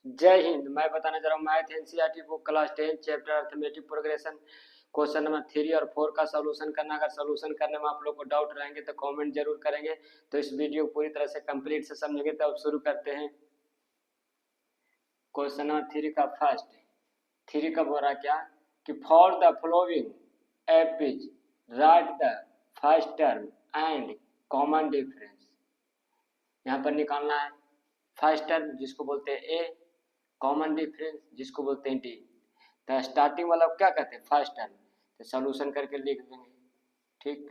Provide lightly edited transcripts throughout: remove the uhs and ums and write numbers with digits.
जय हिंद। मैं बताने जा रहा हूँ math NCERT book class 10 chapter arithmetic progression question number 3 और 4 का सॉल्यूशन करना। अगर सॉल्यूशन करने में आप लोग को डाउट रहेंगे तो कमेंट जरूर करेंगे। तो इस वीडियो को पूरी तरह से कंप्लीट से समझेंगे। तो अब शुरू करते हैं। क्वेश्चन नंबर 3 का फर्स्ट 3 का बोल रहा क्या कि for the following APs write the first term and common difference. यहाँ पर निकालना है फर्स्ट टर्म जिसको बोलते हैं ए, कॉमन डिफरेंस जिसको बोलते हैं डी। तो स्टार्टिंग वाला क्या कहते हैं फर्स्ट टर्म, तो सॉल्यूशन करके लिख देंगे। ठीक,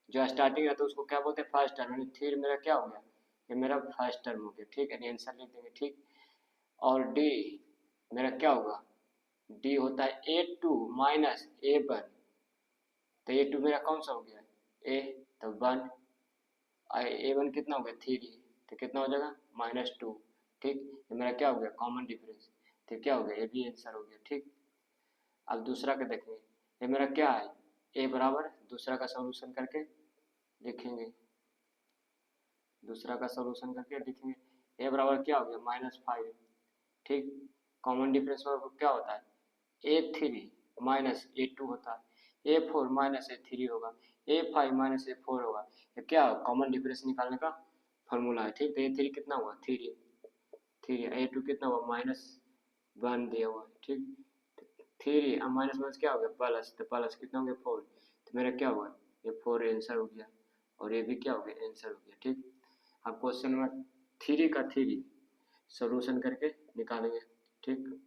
जो स्टार्टिंग रहता है उसको क्या बोलते हैं फर्स्ट टर्म, यानी थ्री मेरा क्या हो गया, ये मेरा फर्स्ट टर्म हो गया। ठीक है, आंसर लिख देंगे। ठीक, और डी मेरा क्या होगा, डी होता है A two minus A one. तो ए टू मेरा कौन सा हो गया, ए, तो वन, ए वन कितना हो गया थ्री, तो कितना हो जाएगा -2। ठीक, ये मेरा क्या हो गया कॉमन डिफरेंस, तो क्या हो गया, ये भी आंसर हो गया। ठीक, अब दूसरा का देखेंगे। ये मेरा क्या है, ए बराबर, दूसरा का सॉल्यूशन करके लिखेंगे। दूसरा का सॉल्यूशन करके लिखेंगे। ए बराबर क्या हो गया -5। ठीक, कॉमन डिफरेंस क्या होता है, ए थ्री माइनस ए टू होता है, A four minus A three होगा, ए फाइव माइनस ए फोर होगा। ये क्या हो, कॉमन डिफरेंस निकालने का फॉर्मूला है। ठीक, तो ए थ्री कितना हुआ थ्री, थ्री ए टू कितना हुआ -1 दिया हुआ है। ठीक, थ्री और माइनस माइनस क्या हो गया प्लस, तो प्लस कितना हो गया 4। तो मेरा क्या हुआ, ये 4 आंसर हो गया, और ये भी क्या हो गया आंसर हो गया। ठीक, अब क्वेश्चन नंबर 3 का 3 सोल्यूशन करके निकालेंगे। ठीक,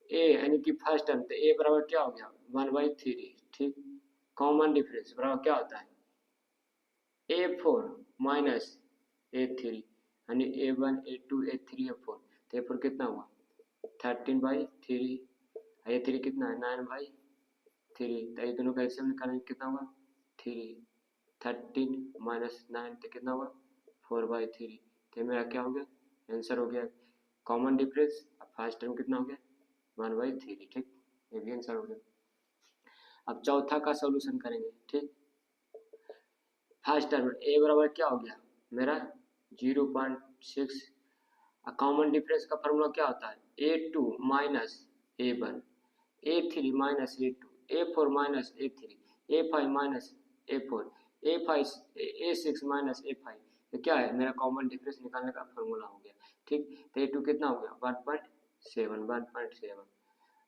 ए यानी कि फर्स्ट टर्म, तो ए बराबर क्या हो गया 1/3। ठीक, कॉमन डिफरेंस बराबर क्या होता है A four minus A three, यानी A one A two A three A four. तो ए फोर कितना हुआ 13/3, ए थ्री कितना है 9/3। तो ये दोनों का एलसीएम निकालेंगे कितना हुआ 3, 13 माइनस 9 तो कितना हुआ 4/3। तो मेरा क्या हो गया आंसर हो गया कॉमन डिफरेंस। अब फर्स्ट टर्म कितना हो गया 1/3। ठीक, ये भी आंसर हो गया। अब चौथा का सॉल्यूशन करेंगे। ठीक, फर्स्ट टर्म ए बराबर क्या हो गया मेरा 0.6। कॉमन डिफरेंस का फॉर्मूला क्या होता है A two minus A one, A three minus A two, A four minus A three, A five minus A four, A five A six minus A five. तो क्या है मेरा कॉमन डिफरेंस निकालने का फॉर्मूला हो गया। ठीक, तो ए टू कितना हो गया 1.7,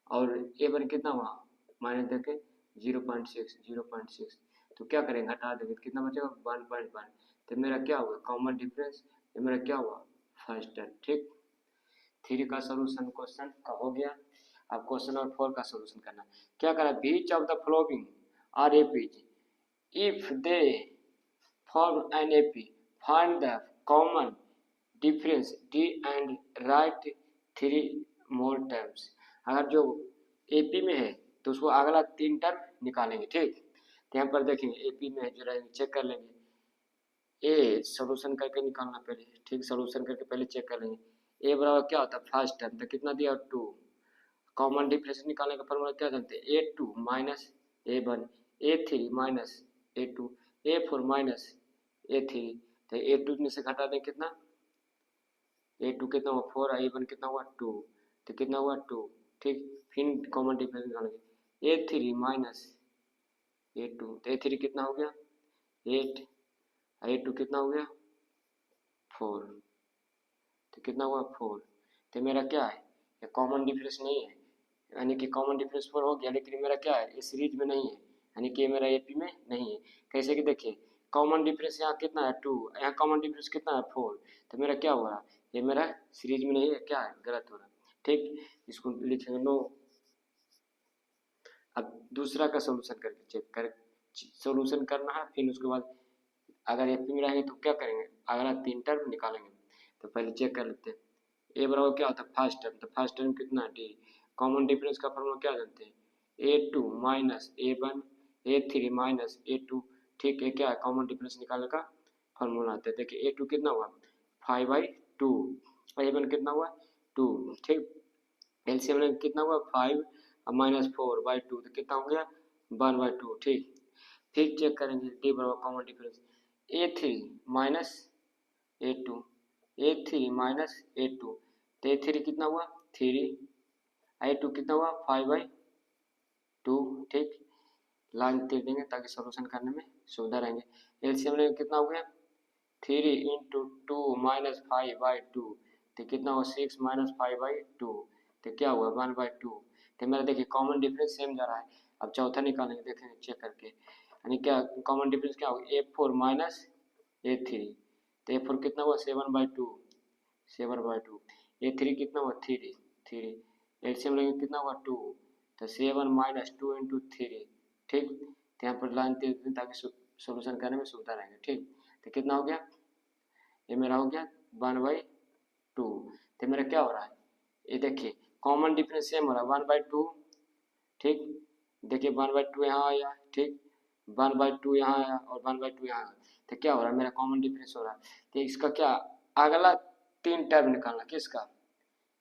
और ए वन कितना हुआ माइनस देखे 0.6, तो क्या करेंगे हटा देंगे तो कितना बचेगा 1.1। तो मेरा क्या होगा कॉमन डिफरेंस, ये मेरा क्या हुआ फर्स्ट टर्म। ठीक, थ्री का सोल्यूशन क्वेश्चन का हो गया। अब क्वेश्चन नंबर 4 का सोल्यूशन करना। क्या करा, which of the following are APs if they form an AP find the common difference D and write three more terms. अगर जो एपी में है तो उसको अगला 3 टर्म निकालेंगे। ठीक, तो यहाँ पर देखेंगे एपी में जो रहेंगे चेक कर लेंगे, ए सोल्यूशन करके निकालना पहले। ठीक, सोल्यूशन करके पहले चेक कर लेंगे। ए बराबर क्या होता है फर्स्ट टर्म, तो कितना दिया 2। कॉमन डिफरेंस निकालने का फॉर्मूला क्या जानते हैं A two minus A one, A three minus A two, A four minus A three. तो ए टू में से घटा दें कितना, ए टू कितना हुआ 4, ए वन कितना हुआ 2, तो कितना हुआ 2। ठीक, फिर कॉमन डिफरेंस निकालेंगे ए थ्री माइनस ए टू, तो ए थ्री कितना हो गया 8, ए टू कितना हो गया 4, तो कितना हुआ 4। तो मेरा क्या है ये कॉमन डिफरेंस नहीं है, यानी कि कॉमन डिफरेंस 4 हो गया, लेकिन मेरा क्या है इस सीरीज में नहीं है, यानी कि मेरा एपी में नहीं है। कैसे कि देखिए कॉमन डिफरेंस यहाँ कितना है 2, यहाँ कॉमन डिफरेंस कितना है 4। तो मेरा क्या हो रहा ये मेरा सीरीज में नहीं है, क्या है गलत हो रहा। ठीक, इसको लिखेंगे नो। अब दूसरा का सोल्यूशन करके चेक कर, सोल्यूशन करना है, फिर उसके बाद अगर एपी में रहेंगे तो क्या करेंगे अगला 3 टर्म निकालेंगे। तो पहले चेक कर लेते हैं। ए बराबर क्या होता है फर्स्ट टर्म, तो फर्स्ट टर्म कितना डी, कॉमन डिफरेंस का फॉर्मूला क्या जानते हैं A two minus A one, A three minus A two. ठीक है, क्या है कॉमन डिफरेंस निकालने का फॉर्मूला आता है। देखिए ए टू कितना हुआ 5/2, और ए वन कितना हुआ 2। ठीक, एलसीएम में कितना हुआ 5 और -4/2, तो कितना हो गया 1/2। ठीक, फिर चेक करेंगे डी बराबर common difference a three minus A two, A three minus A two, तो A3 कितना हुआ 3, A2 कितना हुआ 5/2। ठीक, लाइन तीर देंगे ताकि सॉल्यूशन करने में सुविधा रहेंगे। एलसीएम लेंगे कितना हो गया 3 इंटू 2 माइनस 5/2, तो कितना हुआ 6 माइनस 5/2, तो क्या हुआ 1/2। तो मेरा देखिए कॉमन डिफरेंस सेम जा रहा है। अब चौथा निकालेंगे, देखेंगे चेक करके, यानी क्या कॉमन डिफरेंस क्या होगा A4 माइनस A3, तो A4 कितना हुआ 7/2, 7/2। A3 कितना हुआ 3, एलसीएम लेंगे कितना हुआ 2, तो 7 माइनस 2 इंटू 3। ठीक, तो यहाँ पर लाइन दे दें ताकि सोल्यूशन करने में सुविधा रहेंगे। ठीक, तो कितना हो गया, ये मेरा हो गया 1/2। तो मेरा क्या हो रहा है, ये देखिए कॉमन डिफरेंस सेम हो रहा है 1/2। ठीक, देखिए 1/2 यहाँ आया, ठीक 1/2 यहाँ आया और 1/2 यहाँ आया, तो क्या हो रहा है मेरा कॉमन डिफरेंस हो रहा है। तो इसका क्या अगला 3 टर्म निकालना, किसका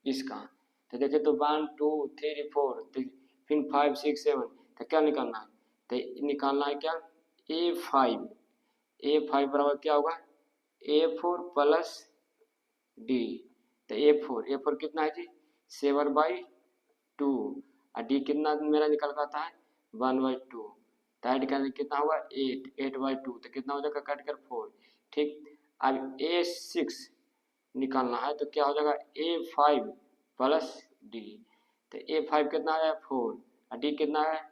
इसका, तो देखिए तो 1 2 3 4 फिर 5 6 7, तो क्या निकालना है, तो निकालना है क्या A5 बराबर क्या होगा A4 प्लस डी, तो A4 कितना है जी 7/2 और डी कितना मेरा निकल कर आता है 1/2, तो ऐड करने कितना हुआ 8/2, तो कितना हो जाएगा कट कर 4। ठीक, अब A6 निकालना है तो क्या हो जाएगा A5 प्लस डी, तो A5 कितना आया 4 और डी कितना है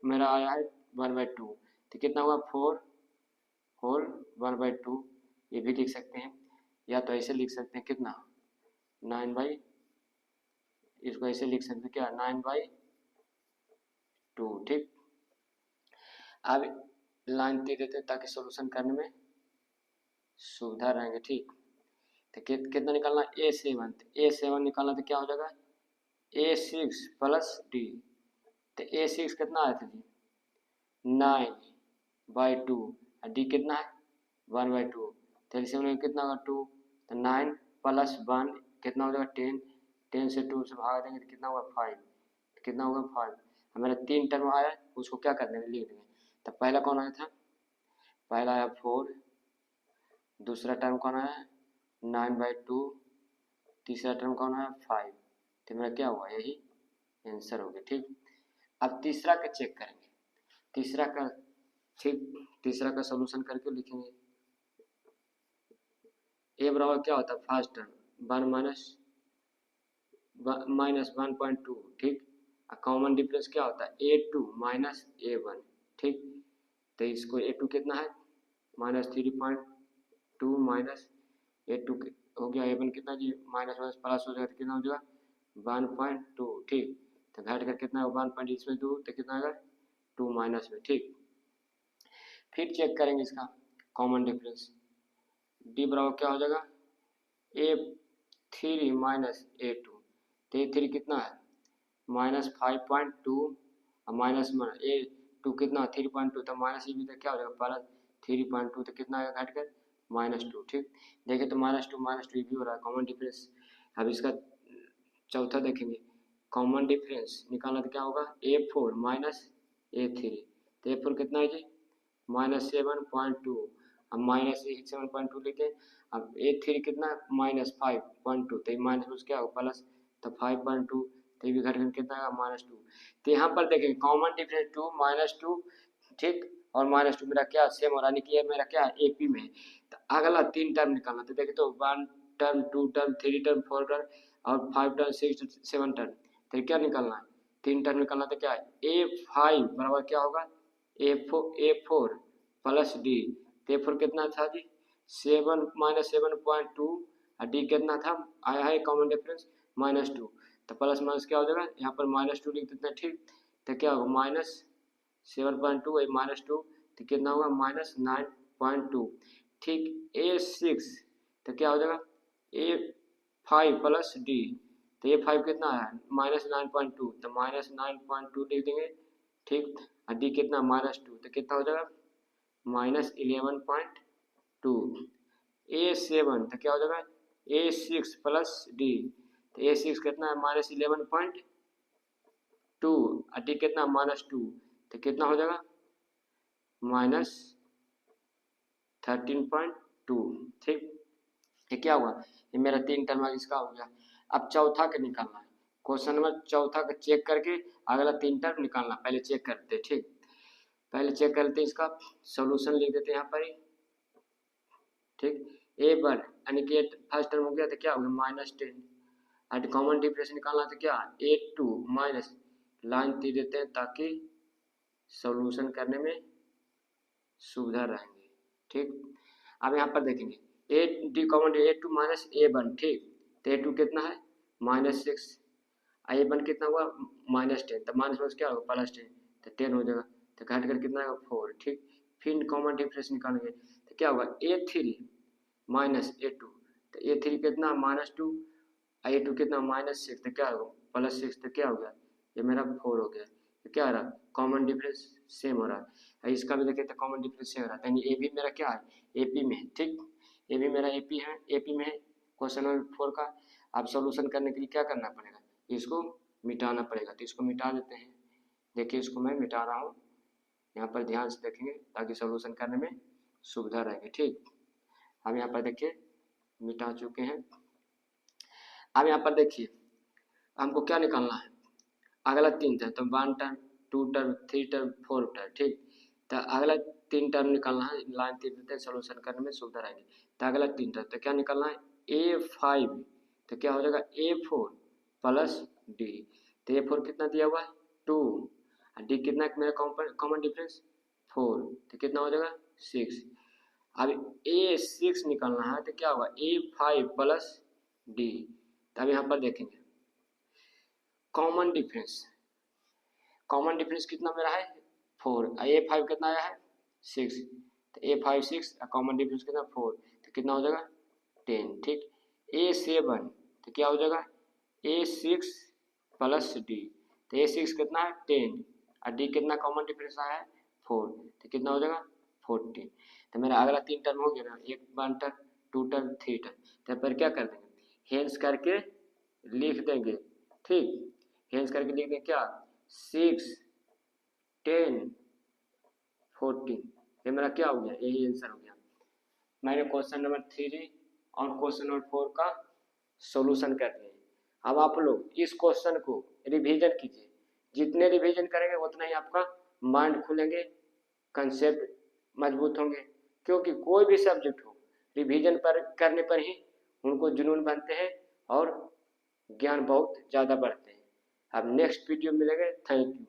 मेरा आया है 1/2, तो कितना हुआ 4 होल 1/2। ये भी लिख सकते हैं या तो ऐसे लिख सकते हैं कितना 9/, इसको ऐसे लिख सकते हैं क्या 9/2। ठीक, अब लाइन दे देते हैं ताकि सॉल्यूशन करने में सुविधा रहेंगे। ठीक, तो कितना निकालना A7 निकालना तो क्या हो जाएगा A6 प्लस डी, तो A6 कितना आया था जी 9/2 और डी कितना है 1/2, तो एलसीएम में कितना होगा 2, तो 9 प्लस 1 कितना हो जाएगा 10, 10 से 2 से भाग देंगे तो कितना होगा 5, तो कितना होगा 5। हमारा 3 टर्म आया उसको क्या कर देंगे लिख देंगे, तो पहला कौन आया था, पहला आया 4, दूसरा टर्म कौन आया 9/2, तीसरा टर्म कौन आया 5, तो मेरा क्या हुआ यही आंसर हो गया। ठीक, अब तीसरा का चेक करेंगे, तीसरा का ठीक तीसरा का सॉल्यूशन करके लिखेंगे। ए बराबर क्या होता है फर्स्ट टर्म 1 माइनस 1.2। ठीक, कॉमन डिफरेंस क्या होता है A2 माइनस A1। ठीक, तो इसको A2 कितना है -3.2 माइनस A2 हो गया, A1 कितना जी माइनस प्लस हो जाएगा तो कितना हो जाएगा 1.2। ठीक, तो घट कर कितना होगा 1 इसमें 2 तो कितना आएगा 2 माइनस में। ठीक, फिर चेक करेंगे इसका कॉमन डिफरेंस, डी बराबर क्या हो जाएगा A3 माइनस A2, तो A3 कितना है -5.2 और माइनस A2 कितना 3.2, तो माइनस ये भी तो क्या हो जाएगा प्लस 3.2, तो कितना आएगा घट कर -2। ठीक, देखें तो -2 ये भी हो रहा है कॉमन डिफरेंस। अब इसका चौथा देखेंगे कॉमन डिफरेंस निकालना तो क्या होगा A4 माइनस A3, तो A4 कितना है जी -7.2, अब -7.2 लिखे, अब A3 कितना -5.2, तो माइनस में क्या होगा प्लस, तो 5.2, तो ये भी घट कर कितना आएगा -2। तो यहाँ पर देखें कॉमन डिफरेंस 2 -2। ठीक, और -2 मेरा क्या सेम हो रहा है कि ये मेरा क्या AP में, तो अगला 3 टर्म निकालना, तो देखें तो 1 टर्म 2 टर्म 3 टर्म 4 टर्म और 5 टर्म 6 7 टर्म, तो क्या निकालना है 3 टर्म निकालना, तो क्या है A5 बराबर क्या होगा A4 प्लस डी, तो A4 कितना था जी 7 -7.2 और डी कितना था आया है कॉमन डिफरेंस -2, तो प्लस माइनस क्या हो जाएगा यहाँ पर -2 लिख देते हैं। ठीक, तो क्या होगा -7.2 -2, तो कितना होगा -9.2। ठीक, A6 तो क्या हो जाएगा A5 प्लस डी, तो A5 कितना है -9.2, तो -9.2 लिख देंगे। ठीक, और डी कितना -2, तो कितना हो जाएगा -11.2। A7 तो क्या हो जाएगा A6 प्लस डी, तो A6 कितना है -11.2 और डी कितना -2, तो कितना हो जाएगा -13.2। ठीक, ये क्या हुआ ये मेरा 3 टर्म इसका हो गया। अब चौथा का निकालना है। क्वेश्चन नंबर चौथा का चेक करके अगला 3 टर्म निकालना, पहले चेक करते हैं। ठीक, पहले चेक करते हैं, इसका सॉल्यूशन लिख देते हैं यहाँ पर ही। ठीक, a1 यानी कि फर्स्ट टर्म हो गया तो क्या हो गया -10, और कॉमन डिफरेंस निकालना तो क्या a2 माइनस लाइन दे देते हैं ताकि सॉल्यूशन करने में सुविधा रहेंगे। ठीक, अब यहाँ पर देखेंगे A D common a2 minus a1। ठीक, तो a2 कितना है -6, a1 कितना हुआ -10, तो माइनस क्या होगा +10, तो 10 हो जाएगा, तो घट कर कितना होगा 4। ठीक, फिर कॉमन डिफरेंस निकालेंगे तो क्या होगा a3 माइनस a2, तो a3 कितना -2, a2 कितना -6, तो क्या होगा +6, तो क्या हो गया ये मेरा 4 हो गया। तो क्या रहा कॉमन डिफरेंस सेम हो रहा है। इसका भी देखें तो कॉमन डिफरेंस सेम हो रहा है, यानी ए भी मेरा क्या है एपी में है। ठीक, ए भी मेरा एपी है, एपी में है क्वेश्चन नंबर 4 का। अब सॉल्यूशन करने के लिए क्या करना पड़ेगा, इसको मिटाना पड़ेगा, तो इसको मिटा देते हैं। देखिए इसको मैं मिटा रहा हूँ, यहाँ पर ध्यान से देखेंगे ताकि सॉल्यूशन करने में सुविधा रहेगी। ठीक, अब यहाँ पर देखिए मिटा चुके हैं। अब यहाँ पर देखिए हमको क्या निकालना है, अगला 3 टर्म, तो 1 टर्म 2 टर्म 3 टर्म 4 टर्म। ठीक, तो अगला 3 टर्म निकालना है, लाइन दे देते हैं सॉल्यूशन करने में सुविधा रहेगी। तो अगला 3 टर्म तो क्या निकालना है a5, तो क्या हो जाएगा a4 प्लस d, तो a4 कितना दिया हुआ है 2, और d कितना है मेरा कॉमन डिफरेंस 4, तो कितना हो जाएगा 6। अब a6 निकालना है तो क्या होगा a5 प्लस d, तो अब यहाँ पर देखेंगे कॉमन डिफरेंस, कॉमन डिफरेंस कितना मेरा है 4, a5 कितना आया है 6, तो a5 6 और कॉमन डिफरेंस कितना 4, तो कितना हो जाएगा 10। ठीक, a7 तो क्या हो जाएगा a6 प्लस d, तो a6 कितना है 10 और d कितना कॉमन डिफरेंस आया है 4, तो कितना हो जाएगा 14। तो मेरा अगला 3 टर्म हो गया ना, 1 टर्म 2 टर्म 3 टर्म, तो पर क्या कर देंगे हेंस करके लिख देंगे। ठीक, हेंस करके लिख देंगे क्या 6 10 14, ये मेरा क्या हो गया यही आंसर हो गया। मैंने क्वेश्चन नंबर 3 और क्वेश्चन नंबर 4 का सॉल्यूशन कर दिए। अब आप लोग इस क्वेश्चन को रिवीजन कीजिए, जितने रिवीजन करेंगे उतना ही आपका माइंड खुलेंगे, कंसेप्ट मजबूत होंगे, क्योंकि कोई भी सब्जेक्ट हो रिवीजन पर करने पर ही उनको जुनून बनते हैं और ज्ञान बहुत ज़्यादा बढ़ते हैं। अब नेक्स्ट वीडियो मिलेंगे, थैंक यू।